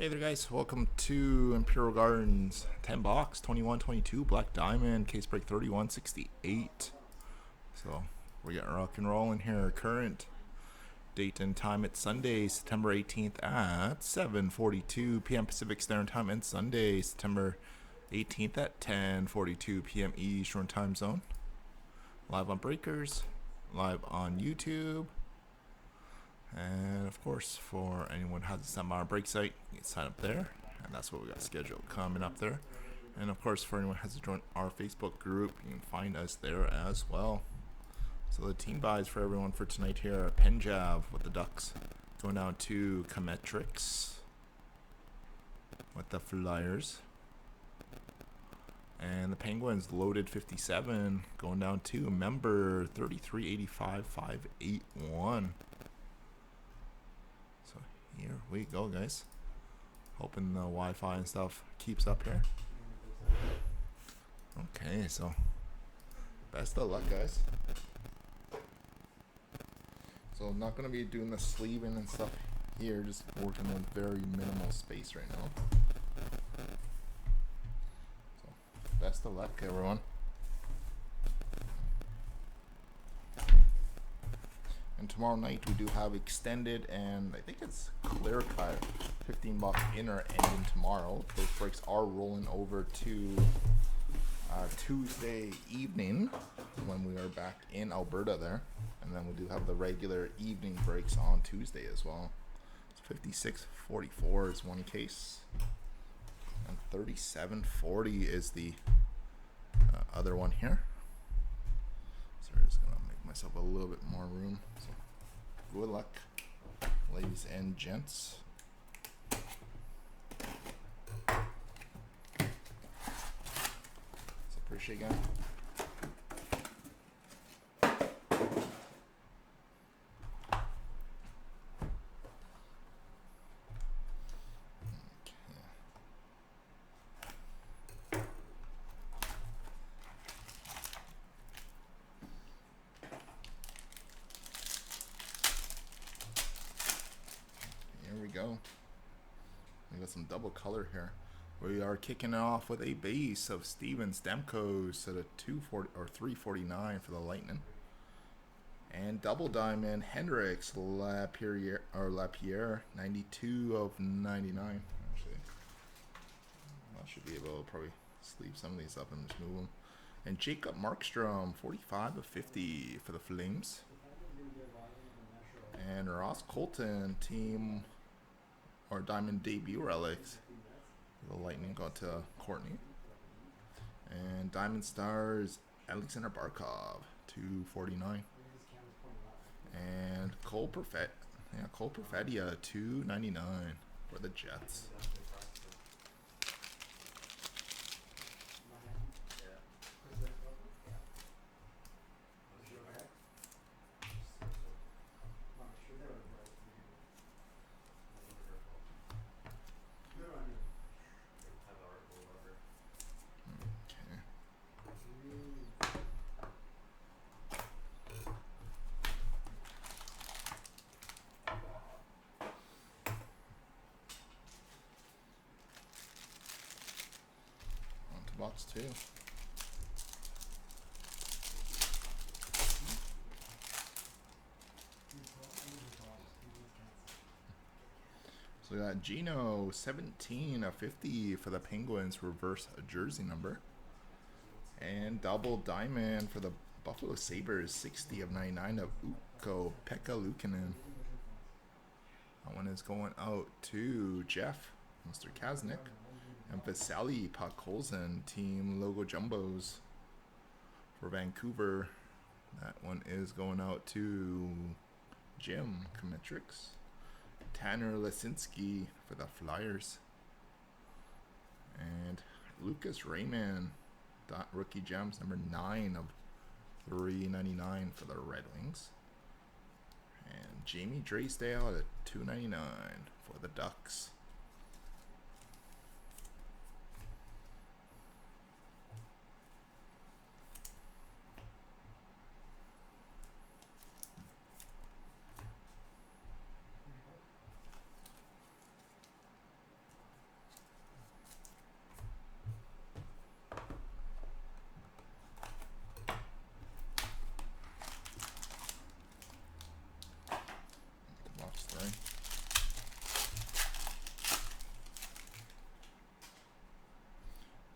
Hey there guys, welcome to Imperial Gardens 10 box 21-22 Black Diamond case break 3168. So we're getting rock and roll in here. Current date and time, it's Sunday, September 18th at 7:42 p.m. Pacific Standard Time, and Sunday, September 18th at 10:42 p.m. Eastern Time Zone. Live on Breakers, live on YouTube. And of course, for anyone who hasn't signed up on our break site, you can sign up there, and that's what we got scheduled coming up there. And of course, for anyone who hasn't joined our Facebook group, you can find us there as well. So the team buys for everyone for tonight here are Punjab with the Ducks, going down to Cometrix with the Flyers, and the Penguins loaded 57 going down to member 3385-581. So here we go, guys. Hoping the Wi-Fi and stuff keeps up here. Okay, so best of luck, guys. So I'm not gonna be doing the sleeving and stuff here, just working with very minimal space right now. So best of luck, everyone. And tomorrow night we do have extended, and I think it's clear cut 15 bucks inner ending tomorrow. Those breaks are rolling over to Tuesday evening when we are back in Alberta there, and then we do have the regular evening breaks on Tuesday as well. So 56.44 is one case, and 37.40 is the other one here. So I'm just gonna make myself a little bit more room. So good luck, ladies and gents. So appreciate it, guys. Go. We got some double color here. We are kicking it off with a base of Steven Stamkos at a 240 or 349 for the Lightning, and double diamond Hendrix Lapierre 92 of 99. Actually, I should be able to probably sleeve some of these up and just move them. And Jacob Markstrom 45 of 50 for the Flames, and Ross Colton team or diamond debut relics. The Lightning got to Courtney. And Diamond Stars Alexander Barkov 249. And Cole Perfettia 299 for the Jets. Box 2. So we got Gino 17 of 50 for the Penguins, reverse jersey number. And double diamond for the Buffalo Sabres, 60 of 99 of Ukko-Pekka Luukkonen. That one is going out to Jeff, Mr. Kaznick. And Vasily Podkolzin team logo jumbos for Vancouver. That one is going out to Jim Cometrix. Tanner Lesinski for the Flyers. And Lucas Raymond, rookie gems, number 9 of 399 for the Red Wings. And Jamie Drysdale at 299 for the Ducks.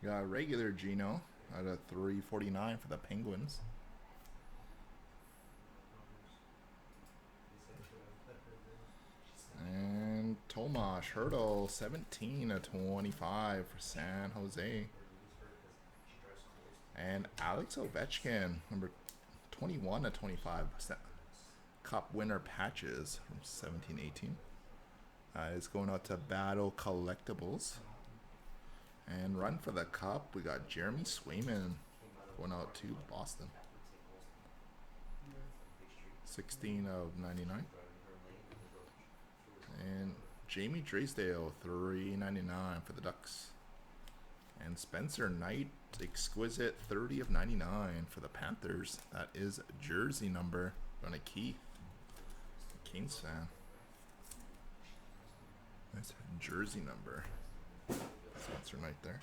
Got regular Gino out of 349 for the Penguins. And Tomas Hertl, 17 of 25 for San Jose. And Alex Ovechkin, number 21 of 25. Cup winner patches from 17-18. Is going out to Battle Collectibles. And run for the cup, we got Jeremy Swayman going out to Boston. 16 of 99. And Jamie Drysdale, 3.99 for the Ducks. And Spencer Knight, exquisite, 30 of 99 for the Panthers. That is jersey number. Going to Keith, Kings fan. Nice jersey number. Spencer Knight there.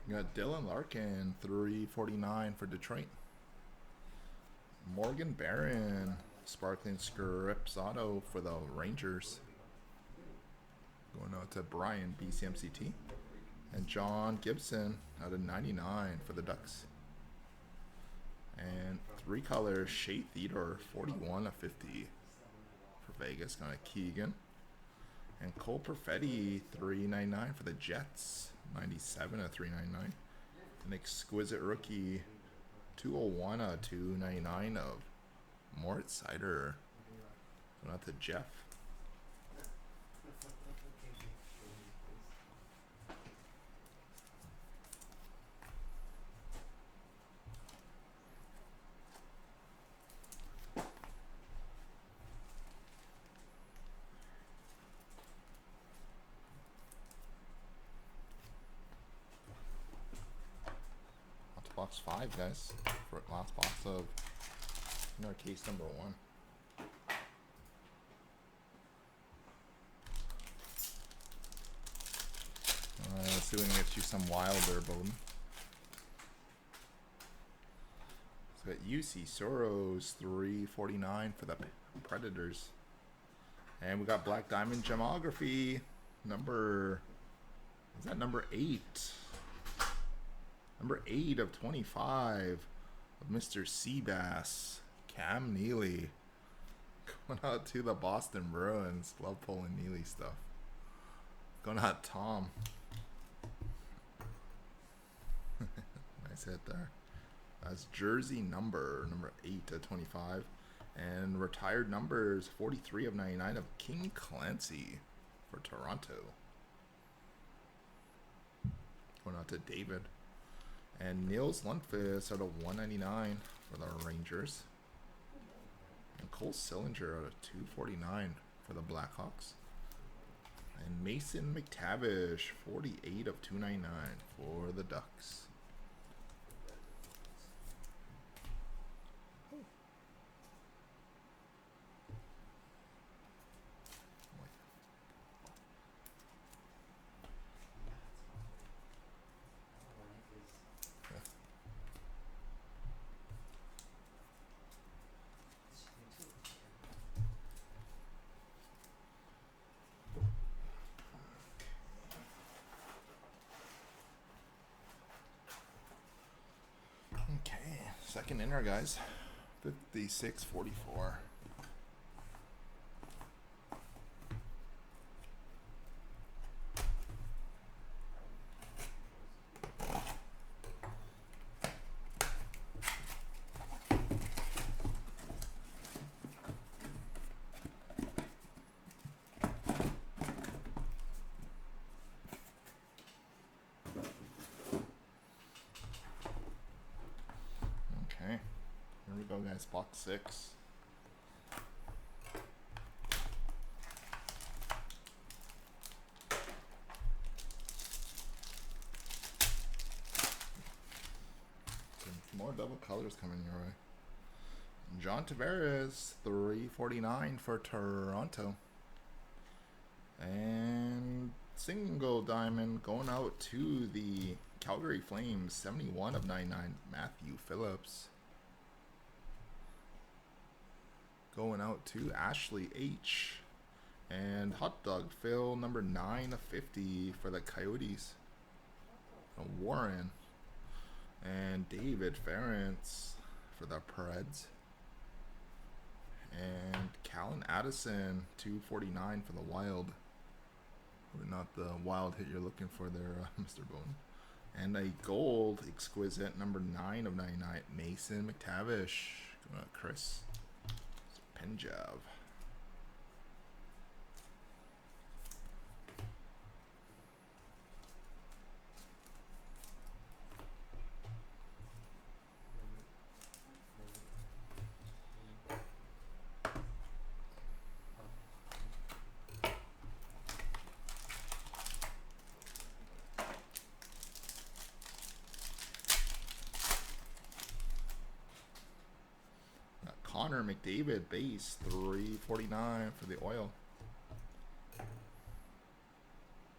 You got Dylan Larkin, 349 for Detroit. Morgan Barron, Sparkling Scripps Auto for the Rangers. Going out to Brian, BCMCT. And John Gibson out of 99 for the Ducks. And 3-color Shea Theodore, 41 of 50 for Vegas. Going to Keegan. And Cole Perfetti, 399 for the Jets. 97 of 399. An exquisite rookie, 201 of 299 of Moritz Seider. Going out to Jeff. Box 5, guys. For last box of case number 1. Let's see if we can get you some Wilder, Bowden. So we got UC Soros, 349 for the Predators. And we got Black Diamond Gemography, number 8? Number 8 of 25 of Mr. Seabass, Cam Neely. Going out to the Boston Bruins. Love pulling Neely stuff. Going out Tom. Nice hit there. That's jersey number 8 of 25. And retired numbers, 43 of 99 of King Clancy for Toronto. Going out to David. And Niels Lundqvist out of 199 for the Rangers. And Cole Sillinger out of 249 for the Blackhawks. And Mason McTavish, 48 of 299 for the Ducks. Second inner, guys. 56-44. Here we go, guys. Box 6. stars coming your way. John Tavares, 349 for Toronto. And single diamond going out to the Calgary Flames, 71 of 99, Matthew Phillips. Going out to Ashley H. And Hot Dog Phil, number 9 of 50 for the Coyotes. Warren. And David Ferentz for the Preds. And Callan Addison, 249 for the Wild. Or not the wild hit you're looking for there, Mr. Bone. And a gold exquisite, number 9 of 99, Mason McTavish. Going out Chris Penjav. Connor McDavid, base, 349 for the Oil.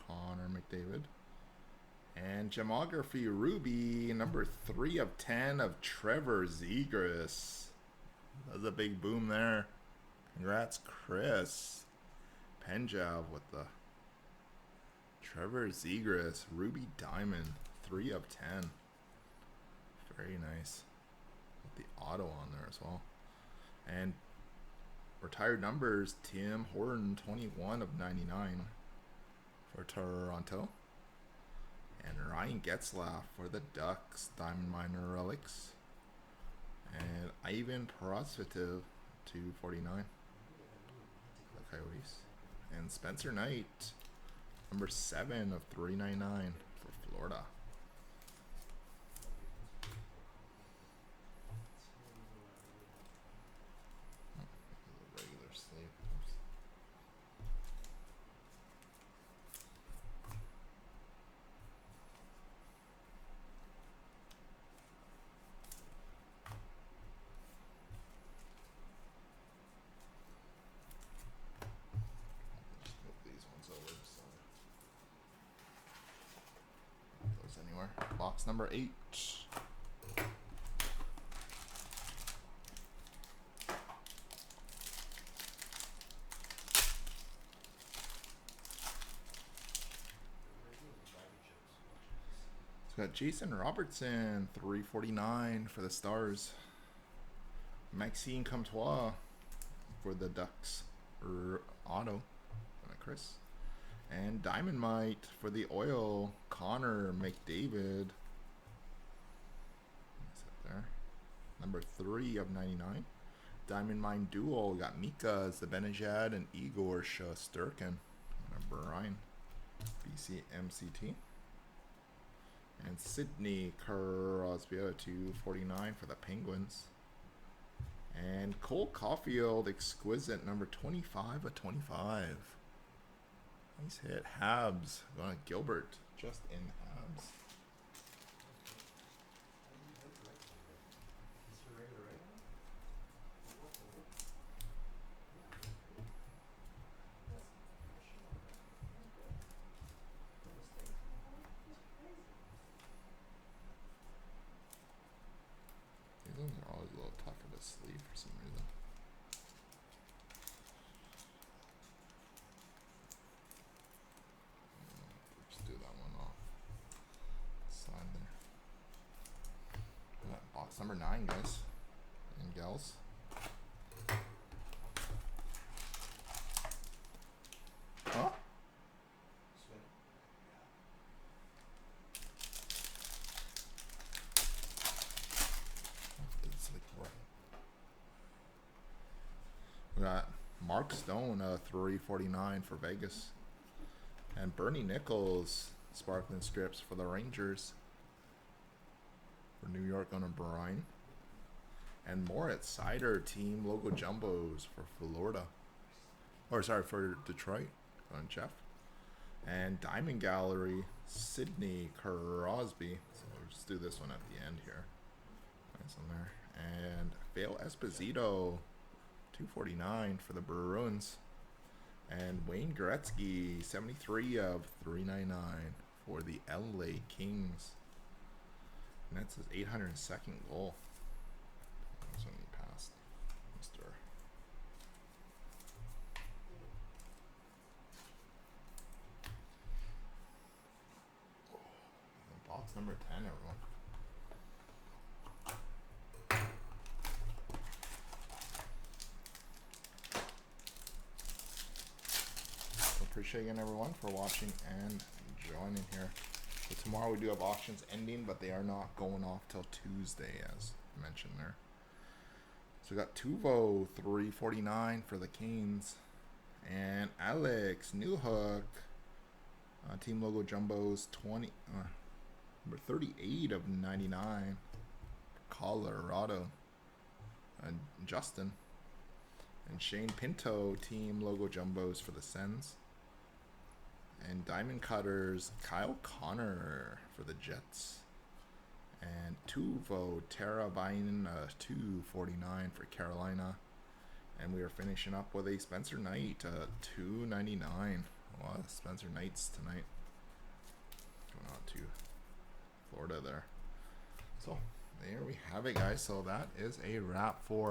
Connor McDavid. And Gemography Ruby, number 3 of 10 of Trevor Zegras. That was a big boom there. Congrats, Chris Penjav with the Trevor Zegras Ruby Diamond, 3 of 10. Very nice. With the auto on there as well. And retired numbers, Tim Horton, 21 of 99 for Toronto. And Ryan Getzlaf for the Ducks, Diamond Miner Relics. And Ivan Prosvetov, 249 for the Coyotes. And Spencer Knight, number 7 of 399 for Florida. Box number 8. So we got Jason Robertson, 349 for the Stars. Maxime Comtois for the Ducks, auto, Chris. And Diamond Mite for the Oil, Connor McDavid. What's that there? Number 3 of 99. Diamond Mine Duel, got Mika Zibanejad and Igor Shesterkin. Number 9, BC MCT. And Sidney Crosby, 249 for the Penguins. And Cole Caulfield, exquisite, number 25 of 25. Nice hit. Habs. Going to Gilbert. Just in Habs. These ones are always a little tougher to sleeve for some reason. Just do that one off. Sign there. Box number 9, guys and gals. Huh? We got Mark Stone, 349 for Vegas. And Bernie Nichols, sparkling strips for the Rangers. For New York on a Brine. And Moritz Sider, team logo jumbos for Florida. Or sorry, for Detroit. On Jeff. And Diamond Gallery, Sidney Crosby. So we'll just do this one at the end here. Nice on there. And Vale Esposito, 249 for the Bruins. And Wayne Gretzky, 73 of 399 for the LA Kings. And that's his 802nd goal. That's when he passed Mr. Box number 10, everyone. Appreciate again everyone for watching and joining here. So tomorrow we do have auctions ending, but they are not going off till Tuesday, as mentioned there. So we got Tuvo 349 for the Canes, and Alex Newhook, team logo jumbos 20 number 38 of 99, Colorado, and Justin, and Shane Pinto team logo jumbos for the Sens. And Diamond Cutters, Kyle Connor for the Jets. And Tuvo Teravainen, 249 for Carolina. And we are finishing up with a Spencer Knight, 299. A lot of Spencer Knights tonight. Going on to Florida there. So there we have it, guys. So that is a wrap for